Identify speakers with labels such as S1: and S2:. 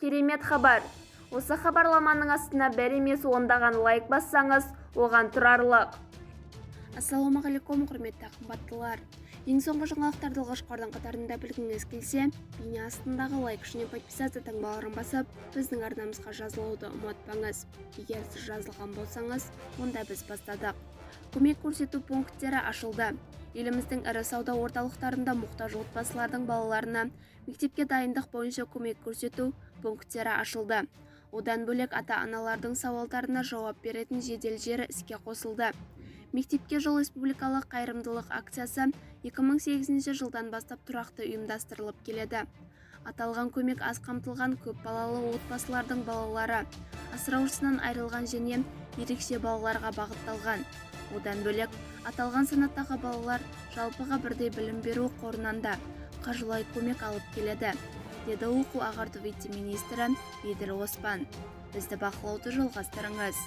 S1: керемет хабар. Осы хабарламаның астына бір емес ондаған лайк бассаңыз, оған тұрарлық.
S2: Ассалаумағалейкум, құрметті қымбаттылар. Ең соңғы жаңалықтарды алғашқылардың қатарында білгіңіз келсе, бейне астындағы лайк және подписация таңбаларын басып, біздің арнамызға жазылуды ұмытпаңыз. Егер сіз жазылған болсаңыз, онда біз бастадық. Көмек көрсету пункттері ашылды. Еліміздің ірі сауда орталықтарында мұқтаж отбасылардың балаларына мектепке дайындық бойынша көмек көрсету пункттері ашылды. Одан бөлек ата-аналардың сауалдарына жауап беретін жедел жері іске қосылды. Мектепке жол республикалық қайырымдылық акциясы 2008 жылдан бастап тұрақты ұйымдастырылып келеді. Аталған көмек аз қамтылған көп балалы отбасылардың балалары, асыраушысынан айырылған және ерекше балаларға бағытталған. Одан бөлек аталған санаттағы балалар жалпыға бірдей білім беру қорынан да қаржылай көмек алып келеді, деді оқу ағарту вице-министрі Еділ Оспан. Бізді бақылауды жалғастырыңыз.